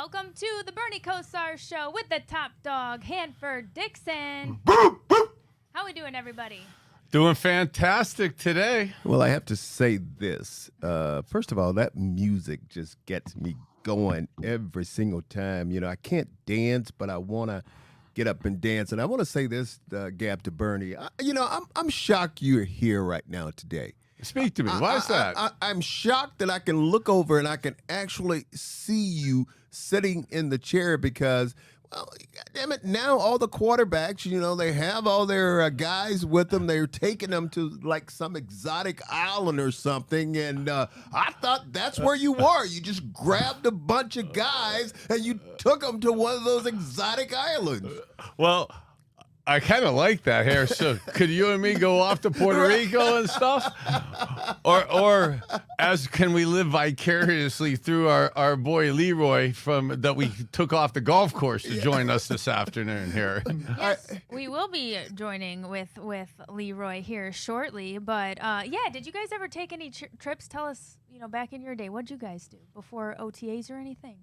Welcome to the Bernie Kosar Show with the top dog, Hanford Dixon. How we doing, everybody? Doing fantastic today. Well, I have to say this. First of all, that music just gets me going every single time. You know, I can't dance, but I want to get up and dance. And I want to say this, Gab, to Bernie. I'm shocked you're here right now today. Speak to me. Why is that? I'm shocked that I can look over and I can actually see you sitting in the chair because, well, damn it, now all the quarterbacks, you know, they have all their guys with them. They're taking them to like some exotic island or something. And I thought that's where you were. You just grabbed a bunch of guys and you took them to one of those exotic islands. Well, I kind of like that here. So could you and me go off to Puerto Rico and stuff? Or can we live vicariously through our boy Leroy that we took off the golf course to join us this afternoon here? Yes, we will be joining with Leroy here shortly. But did you guys ever take any trips? Tell us, back in your day, what'd you guys do before OTAs or anything?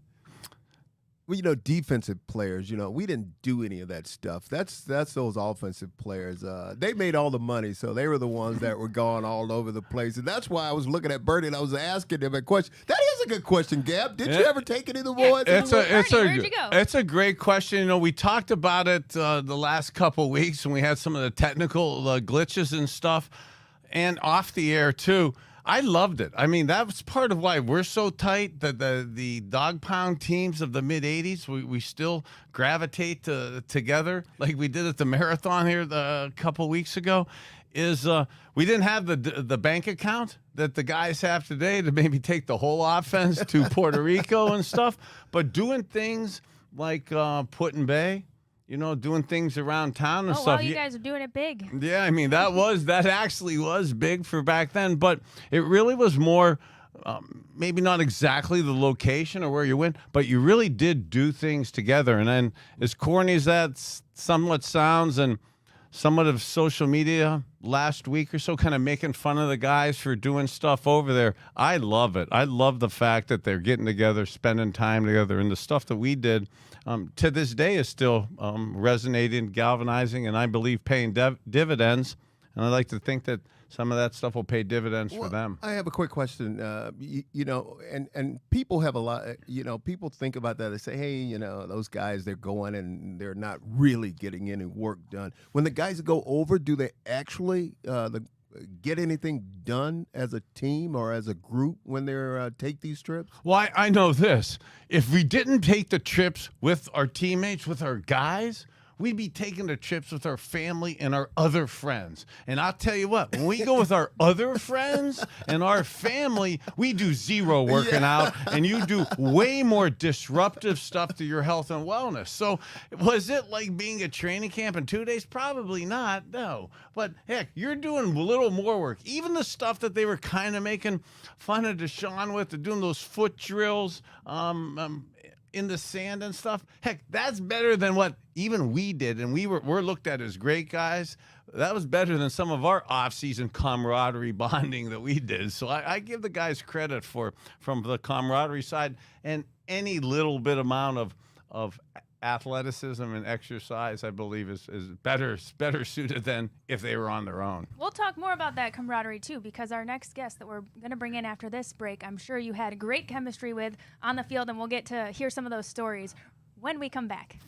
Well, defensive players, we didn't do any of that stuff. That's those offensive players. They made all the money, so they were the ones that were going all over the place. And that's why I was looking at Bernie and I was asking him a question. That is a good question, Gab. Did you ever take any of the boys? It's a great question. We talked about it the last couple weeks when we had some of the technical glitches and stuff, and off the air too. I loved it. I mean, that was part of why we're so tight. That the dog pound teams of the mid '80s, we still gravitate together like we did at the marathon here a couple weeks ago. Is we didn't have the bank account that the guys have today to maybe take the whole offense to Puerto Rico and stuff, but doing things like Put-in Bay. Doing things around town and stuff. Oh, you guys are doing it big. Yeah, I mean, that actually was big for back then, but it really was more, maybe not exactly the location or where you went, but you really did do things together. And then as corny as that somewhat sounds, and somewhat of social media last week or so kind of making fun of the guys for doing stuff over there, I love it. I love the fact that they're getting together, spending time together, and the stuff that we did to this day is still resonating, galvanizing, and I believe paying dividends. And I like to think that some of that stuff will pay dividends for them. I have a quick question. And people have a lot, people think about that. They say, hey, those guys, they're going and they're not really getting any work done. When the guys go over, do they actually get anything done as a team or as a group when they take these trips? Well, I know this. If we didn't take the trips with our teammates, with our guys, we'd be taking the trips with our family and our other friends. And I'll tell you what, when we go with our other friends and our family, we do zero working out, and you do way more disruptive stuff to your health and wellness. So was it like being at training camp in 2 days? Probably not, no. But heck, you're doing a little more work. Even the stuff that they were kind of making fun of Deshaun with, they're doing those foot drills, in the sand and stuff. Heck, that's better than what even we did, and we're looked at as great guys. That was better than some of our off-season camaraderie bonding that we did. So I give the guys credit from the camaraderie side, and any little bit amount of athleticism and exercise, I believe, is better suited than if they were on their own. We'll talk more about that camaraderie, too, because our next guest that we're going to bring in after this break, I'm sure you had great chemistry with on the field, and we'll get to hear some of those stories when we come back.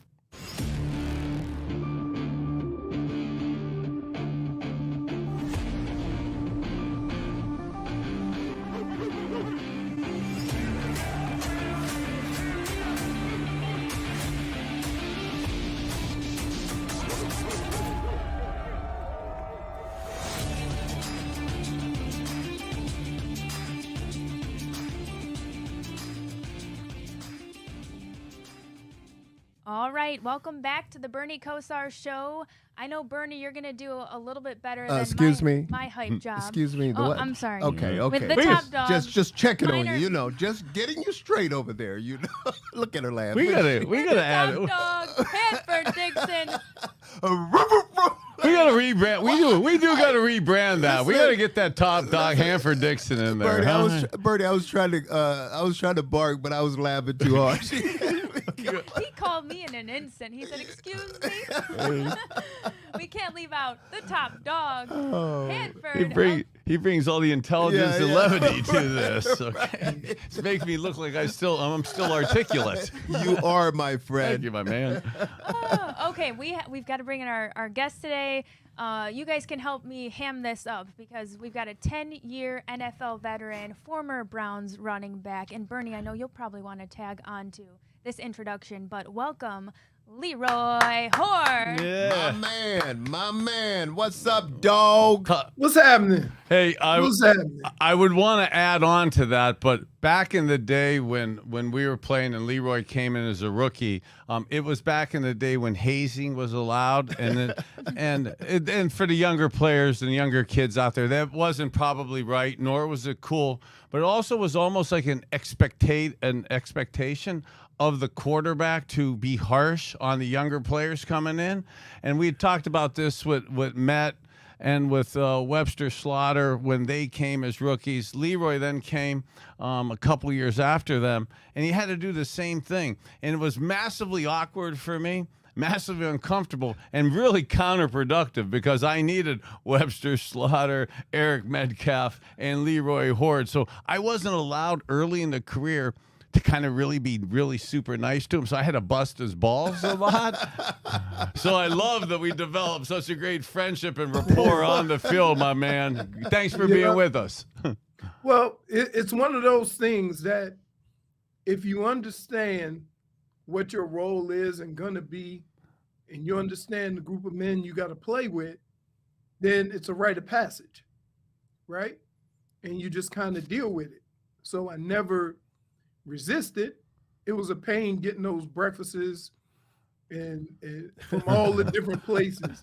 All right, welcome back to the Bernie Kosar Show. I know, Bernie, you're going to do a little bit better than my hype job. Excuse me. What? I'm sorry. Okay. With the top dog. Just checking on you, just getting you straight over there, Look at her laugh. We gotta add it. Top dog, Hanford Dixon. We got to rebrand. We do got to rebrand that. We got to get that top dog Hanford Dixon in there. Bernie, I was trying to bark, but I was laughing too hard. He called me in an instant. He said, "Excuse me, we can't leave out the top dog, Hanford." He brings all the intelligence and levity to this. Okay, Right. it makes me look like I'm still articulate. You are my friend. Thank you, my man. Okay, we've got to bring in our guest today. You guys can help me ham this up because we've got a 10-year NFL veteran, former Browns running back, and Bernie, I know you'll probably want to tag on to this introduction, but welcome, Leroy Hoard. Yeah. My man. What's up, dog? What's happening? Hey, What's happening? I would want to add on to that, but back in the day when we were playing and Leroy came in as a rookie, it was back in the day when hazing was allowed, and and for the younger players and younger kids out there, that wasn't probably right, nor was it cool, but it also was almost like an expectation of the quarterback to be harsh on the younger players coming in. And we had talked about this with Met and with Webster Slaughter when they came as rookies. Leroy then came a couple years after them, and he had to do the same thing. And it was massively awkward for me, massively uncomfortable, and really counterproductive because I needed Webster Slaughter, Eric Metcalf, and Leroy Hoard. So I wasn't allowed early in the career to kind of be really super nice to him. So I had to bust his balls a lot. So I love that we developed such a great friendship and rapport on the field, my man. Thanks for being with us. Well, it's one of those things that if you understand what your role is and going to be, and you understand the group of men you got to play with, then it's a rite of passage, right? And you just kind of deal with it. So I never resisted. It was a pain getting those breakfasts and from all the different places.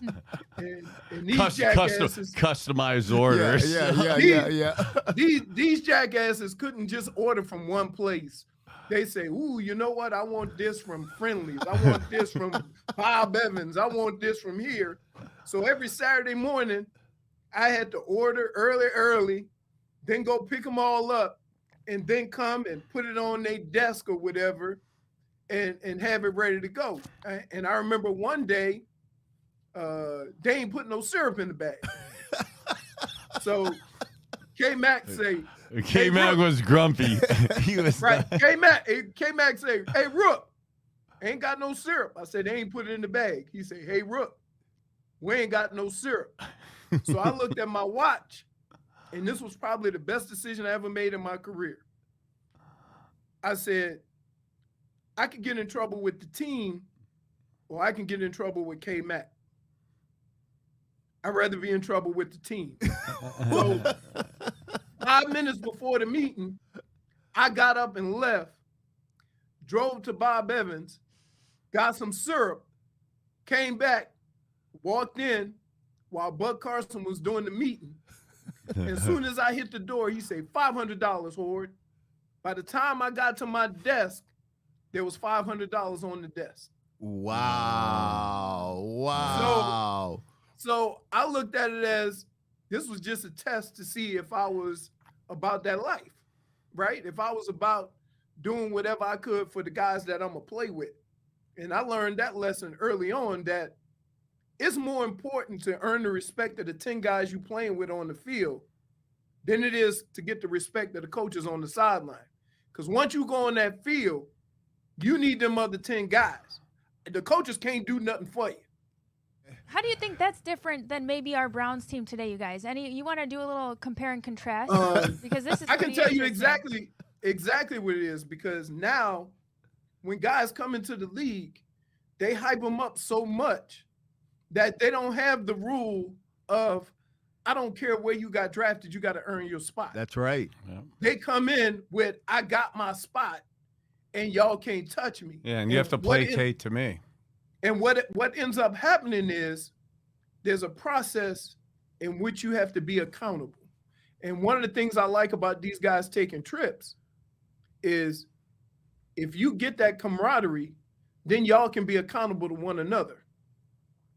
And these jackasses, customized orders. These jackasses couldn't just order from one place. They say, "Ooh, you know what? I want this from Friendly's. I want this from Bob Evans. I want this from here." So every Saturday morning, I had to order early, then go pick them all up, and then come and put it on their desk or whatever and have it ready to go. And I remember one day, they ain't putting no syrup in the bag. So K-Mac say, K-Mac was grumpy. He was right. K-Mac say, "Hey, Rook, ain't got no syrup." I said, "They ain't put it in the bag." He said, "Hey, Rook, we ain't got no syrup." So I looked at my watch, and this was probably the best decision I ever made in my career. I said, I could get in trouble with the team, or I can get in trouble with K-Mac. I'd rather be in trouble with the team. So 5 minutes before the meeting, I got up and left, drove to Bob Evans, got some syrup, came back, walked in while Bud Carson was doing the meeting. As soon as I hit the door, he said, $500, Hoard. By the time I got to my desk, there was $500 on the desk. Wow. So I looked at it as this was just a test to see if I was about that life, right? If I was about doing whatever I could for the guys that I'm going to play with. And I learned that lesson early on, that it's more important to earn the respect of the 10 guys you playing with on the field than it is to get the respect of the coaches on the sideline. Because once you go on that field, you need them other 10 guys. The coaches can't do nothing for you. How do you think that's different than maybe our Browns team today, you guys? You want to do a little compare and contrast? Because this is I can tell you interesting. exactly what it is, because now when guys come into the league, they hype them up so much that they don't have the rule of, I don't care where you got drafted, you got to earn your spot. That's right. Yeah. They come in with, I got my spot and y'all can't touch me. Yeah, and you have to placate to me. And what ends up happening is there's a process in which you have to be accountable. And one of the things I like about these guys taking trips is if you get that camaraderie, then y'all can be accountable to one another.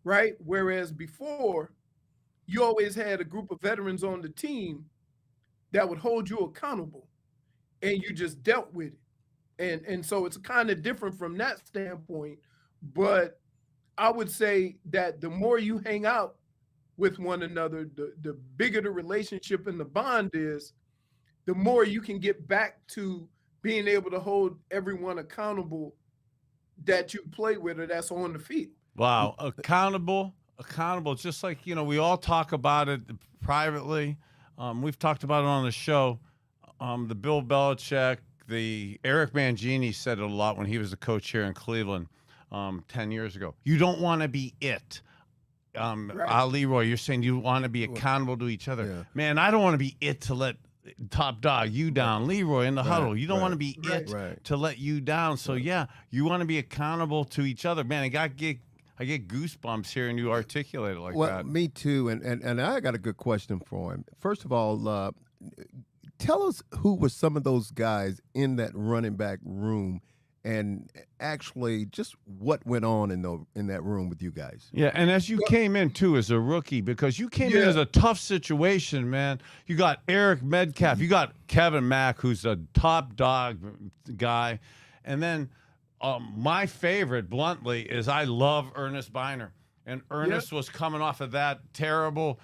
right? Whereas before, you always had a group of veterans on the team that would hold you accountable, and you just dealt with it. And so it's kind of different from that standpoint. But I would say that the more you hang out with one another, the bigger the relationship and the bond is, the more you can get back to being able to hold everyone accountable that you play with or that's on the field. Wow, accountable. Just like, we all talk about it privately. We've talked about it on the show. The Bill Belichick, the Eric Mangini said it a lot when he was the coach here in Cleveland 10 years ago. You don't want to be it. Right. Leroy, you're saying you want to be accountable to each other. Yeah. Man, I don't want to be it to let top dog you down. Leroy in the huddle. You don't want to be it to let you down. So, yeah, you want to be accountable to each other. Man, I get goosebumps hearing you articulate it like that. Well, me too. And I got a good question for him. First of all, tell us who were some of those guys in that running back room, and actually just what went on in that room with you guys. Yeah, and as you came in, too, as a rookie, because you came in as a tough situation, man. You got Eric Metcalf. You got Kevin Mack, who's a top dog guy. And then my favorite, bluntly, is I love Ernest Biner. And Ernest was coming off of that terrible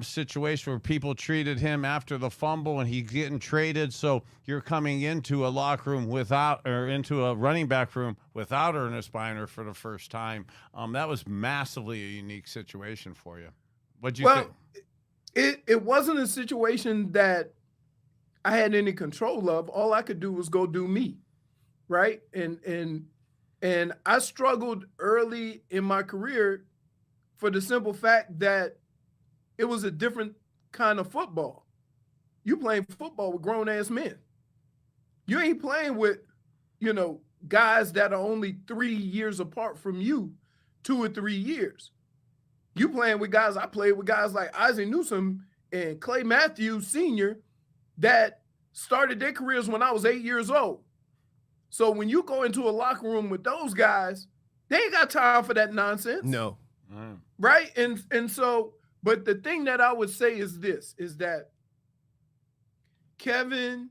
situation where people treated him after the fumble and he's getting traded. So you're coming into a locker room into a running back room without Ernest Biner for the first time. That was massively a unique situation for you. What'd you think? It wasn't a situation that I had any control of. All I could do was go do me, right? And I struggled early in my career for the simple fact that it was a different kind of football. You playing football with grown-ass men. You ain't playing with, guys that are only 3 years apart from you, 2 or 3 years. You playing with guys, I played with guys like Isaac Newsom and Clay Matthews Sr. that started their careers when I was 8 years old. So when you go into a locker room with those guys, they ain't got time for that nonsense. No. Right? And so, but the thing that I would say is this, is that Kevin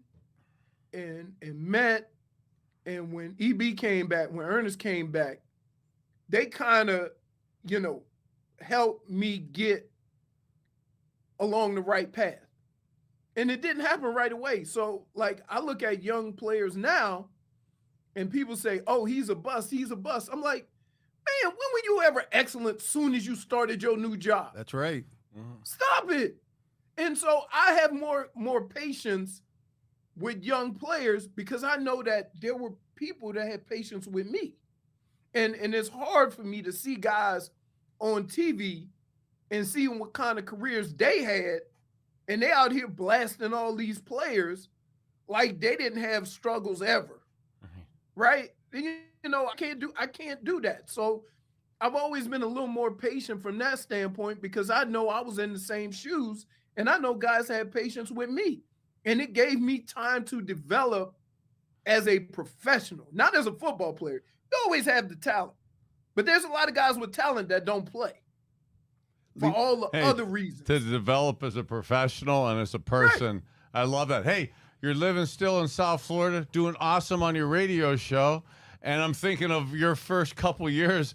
and Matt, and when EB came back, when Ernest came back, they kind of, helped me get along the right path. And it didn't happen right away. So, like, I look at young players now, and people say, oh, he's a bust, he's a bust. I'm like, man, when were you ever excellent soon as you started your new job? That's right. Stop it. And so I have more patience with young players because I know that there were people that had patience with me. And it's hard for me to see guys on TV and see what kind of careers they had, and they out here blasting all these players like they didn't have struggles ever. Right? I can't do that. So I've always been a little more patient from that standpoint because I know I was in the same shoes and I know guys had patience with me. And it gave me time to develop as a professional, not as a football player. You always have the talent, but there's a lot of guys with talent that don't play for all the other reasons. To develop as a professional and as a person. Right. I love that. Hey, you're living still in South Florida, doing awesome on your radio show. And I'm thinking of your first couple years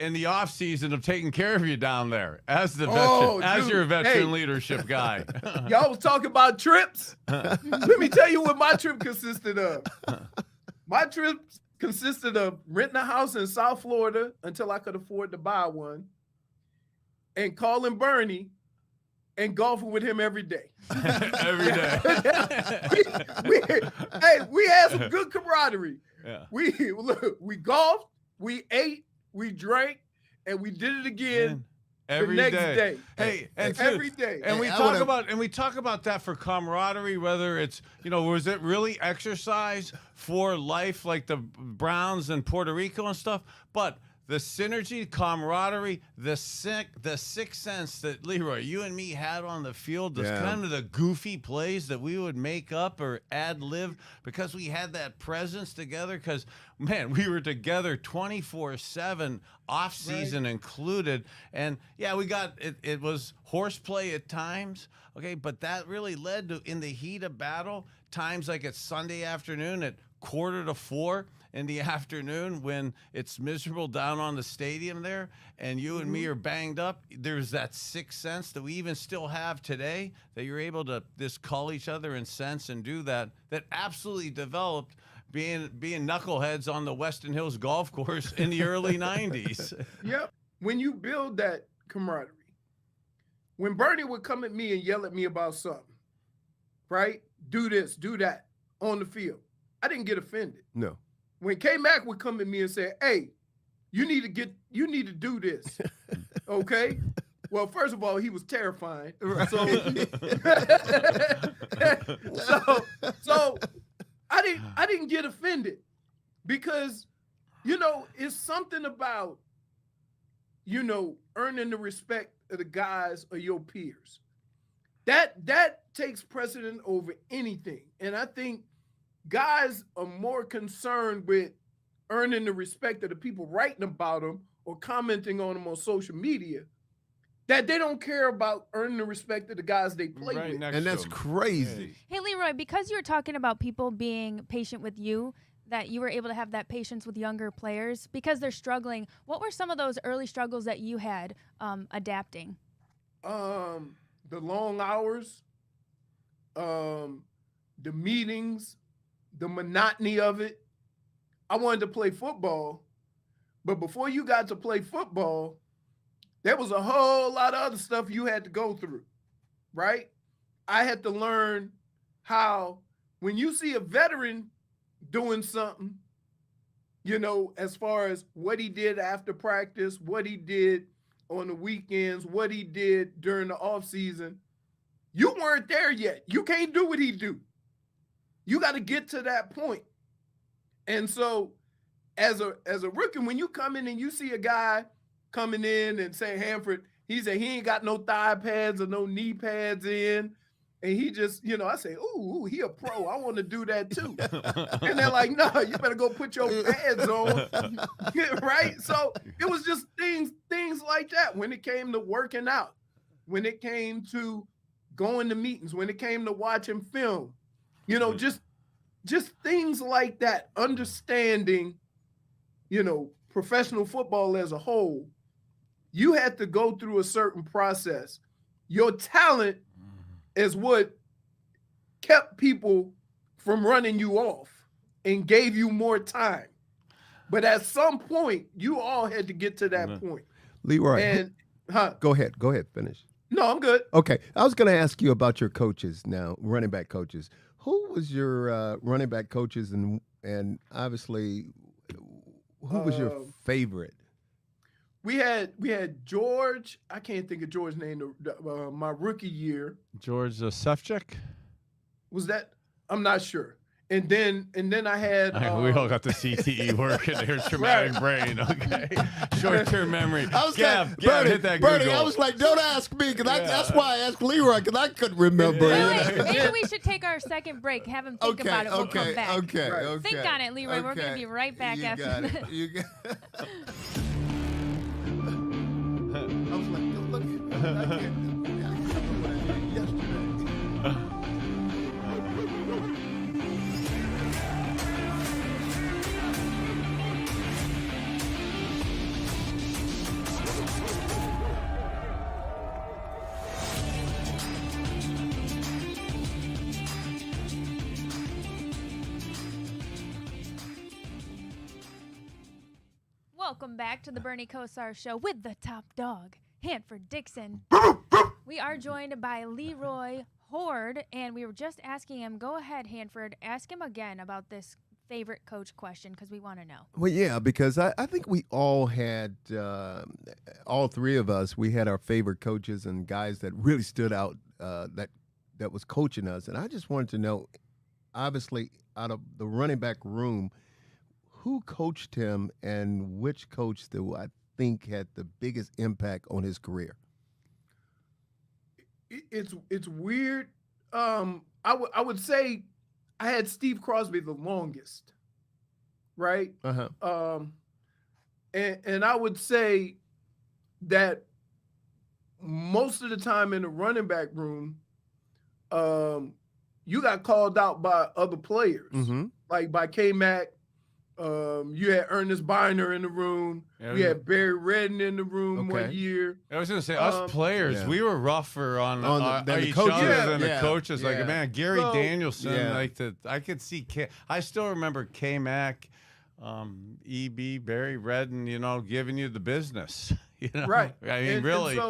in the off season of taking care of you down there as the veteran, as your veteran leadership guy. Y'all was talking about trips. Let me tell you what my trip consisted of. My trip consisted of renting a house in South Florida until I could afford to buy one, and calling Bernie and golfing with him every day. Every day. we had some good camaraderie. Yeah. We golfed, we ate, we drank, and we did it again every the next day. Hey, and every day. And we talk about that for camaraderie, whether it's, was it really exercise for life like the Browns and Puerto Rico and stuff? But the synergy, camaraderie, the sixth sense that Leroy, you and me had on the field, the kind of the goofy plays that we would make up or ad-lib because we had that presence together. Because, man, we were together 24/7, off-season included. And, yeah, we got it was horseplay at times, okay, but that really led to, in the heat of battle, times like it's Sunday afternoon at 3:45 in the afternoon when it's miserable down on the stadium there and you and me are banged up. There's that sixth sense that we even still have today, that you're able to just call each other and sense and do that absolutely developed being knuckleheads on the Weston Hills golf course in the early 90s. Yep. When you build that camaraderie, when Bernie would come at me and yell at me about something, right? Do this, do that on the field, I didn't get offended. No. When K-Mac would come at me and say, hey, you need to do this, okay? Well, first of all, he was terrifying. Right. So I didn't get offended because, it's something about, earning the respect of the guys or your peers. That takes precedent over anything. And I think guys are more concerned with earning the respect of the people writing about them or commenting on them on social media, that they don't care about earning the respect of the guys they play with. And that's crazy. Hey, Leroy, because you were talking about people being patient with you, that you were able to have that patience with younger players because they're struggling. What were some of those early struggles that you had adapting? The long hours, the meetings, the monotony of it. I wanted to play football, but before you got to play football, there was a whole lot of other stuff you had to go through, right? I had to learn how, when you see a veteran doing something, as far as what he did after practice, what he did on the weekends, what he did during the off season, you weren't there yet. You can't do what he do. You got to get to that point. And so as a rookie, when you come in and you see a guy coming in and say, Hanford, he said he ain't got no thigh pads or no knee pads in. And he just, I say, ooh, he a pro. I want to do that too. And they're like, no, you better go put your pads on. Right? So it was just things like that when it came to working out, when it came to going to meetings, when it came to watching film, just things like that, understanding, professional football as a whole. You had to go through a certain process. Your talent is what kept people from running you off and gave you more time. But at some point, you all had to get to that point. Leroy, and go ahead, finish. No, I'm good. Okay, I was going to ask you about your coaches now, running back coaches. Who was your running back coaches, and obviously, who was your favorite? We had George. I can't think of George's name. My rookie year. George Sufchik? Was that? I'm not sure. And then I had. We all got the CTE working here, traumatic brain. Okay, short-term memory. I was Gav, Bernie, hit that Bernie, Google. I was like, don't ask me, because that's why I asked Leroy, because I couldn't remember. Wait, maybe we should take our second break. Have him think about it. We'll come back. Okay. Think on it, Leroy. We're going to be right back after this. You got it. I was like, look at I can't remember what I did yesterday. Welcome back to the Bernie Kosar Show with the top dog, Hanford Dixon. We are joined by Leroy Hoard, and we were just asking him, go ahead, Hanford, ask him again about this favorite coach question, because we want to know. Well, yeah, because I think we all had, all three of us, we had our favorite coaches and guys that really stood out that was coaching us. And I just wanted to know, obviously, out of the running back room, who coached him and which coach do I think had the biggest impact on his career? It's weird. I would say I had Steve Crosby the longest, right? And I would say that most of the time in the running back room, you got called out by other players, like by K-Mac. You had Ernest Biner in the room. We had Barry Redden in the room one year. I was going to say, us players, we were rougher on each coaches. other than the coaches. Yeah. Like, man, Gary Danielson, I could see I still remember K-Mac, EB, Barry Redden, giving you the business. Right. I mean, really,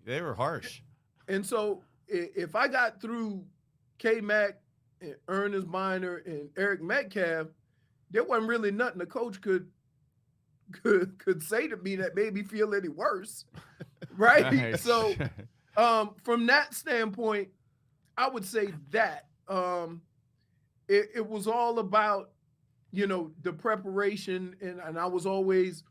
they were harsh. And so if I got through K-Mac and Ernest Biner and Eric Metcalf, there wasn't really nothing the coach could say to me that made me feel any worse, right? Nice. So from that standpoint, I would say that it was all about, the preparation, and I was always,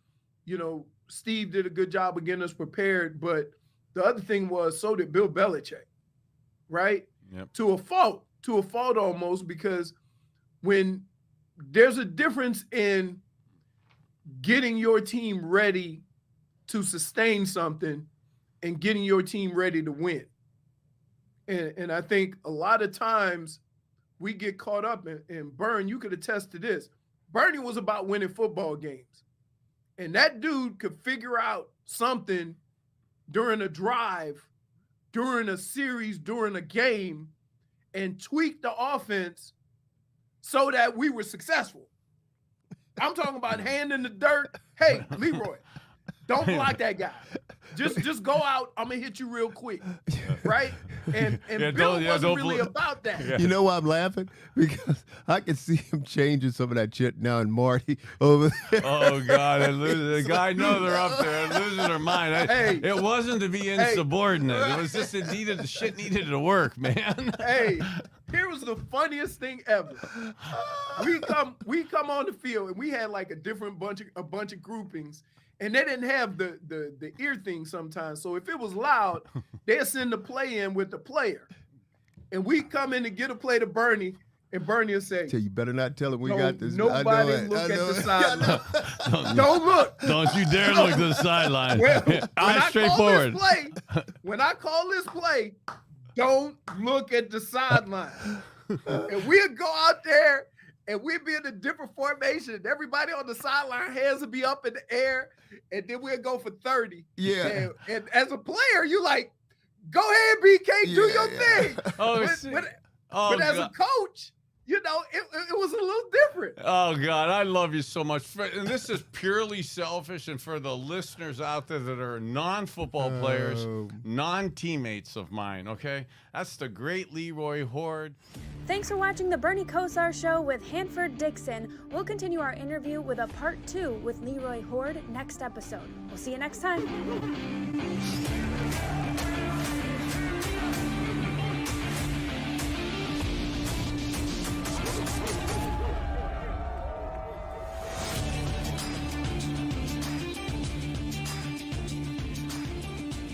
Steve did a good job of getting us prepared, but the other thing was, so did Bill Belichick, right? Yep. To a fault almost, because when there's a difference in getting your team ready to sustain something and getting your team ready to win. And I think a lot of times we get caught up in Bern, you could attest to this. Bernie was about winning football games. And that dude could figure out something during a drive, during a series, during a game, and tweak the offense so that we were successful. I'm talking about hand in the dirt. Hey, Leroy, don't block that guy. Just go out. I'm gonna hit you real quick, right? And Bill wasn't really about that. Yeah. You know why I'm laughing? Because I can see him changing some of that shit now, and Marty over there. Oh God, the guy know they're up there losing their mind. It wasn't to be insubordinate. It was just the shit needed to work, man. Hey, here was the funniest thing ever. We come on the field, and we had like a bunch of groupings. And they didn't have the ear thing sometimes. So if it was loud, they'd send the play in with the player. And we come in to get a play to Bernie, and Bernie will say, you better not tell him we got this. Nobody look at the sideline. Don't look. Don't you dare look to the sideline. Eyes straightforward. When I call this play, don't look at the sideline. And we'll go out there, and we'd be in a different formation. Everybody on the sideline, hands would be up in the air, and then we'll go for 30. Yeah. And as a player, you like, go ahead, BK, do your thing. But as a coach, it was a little different. Oh, God, I love you so much. And this is purely selfish, and for the listeners out there that are non-football players, non-teammates of mine, okay? That's the great Leroy Hoard. Thanks for watching the Bernie Kosar Show with Hanford Dixon. We'll continue our interview with a part 2 with Leroy Hoard next episode. We'll see you next time.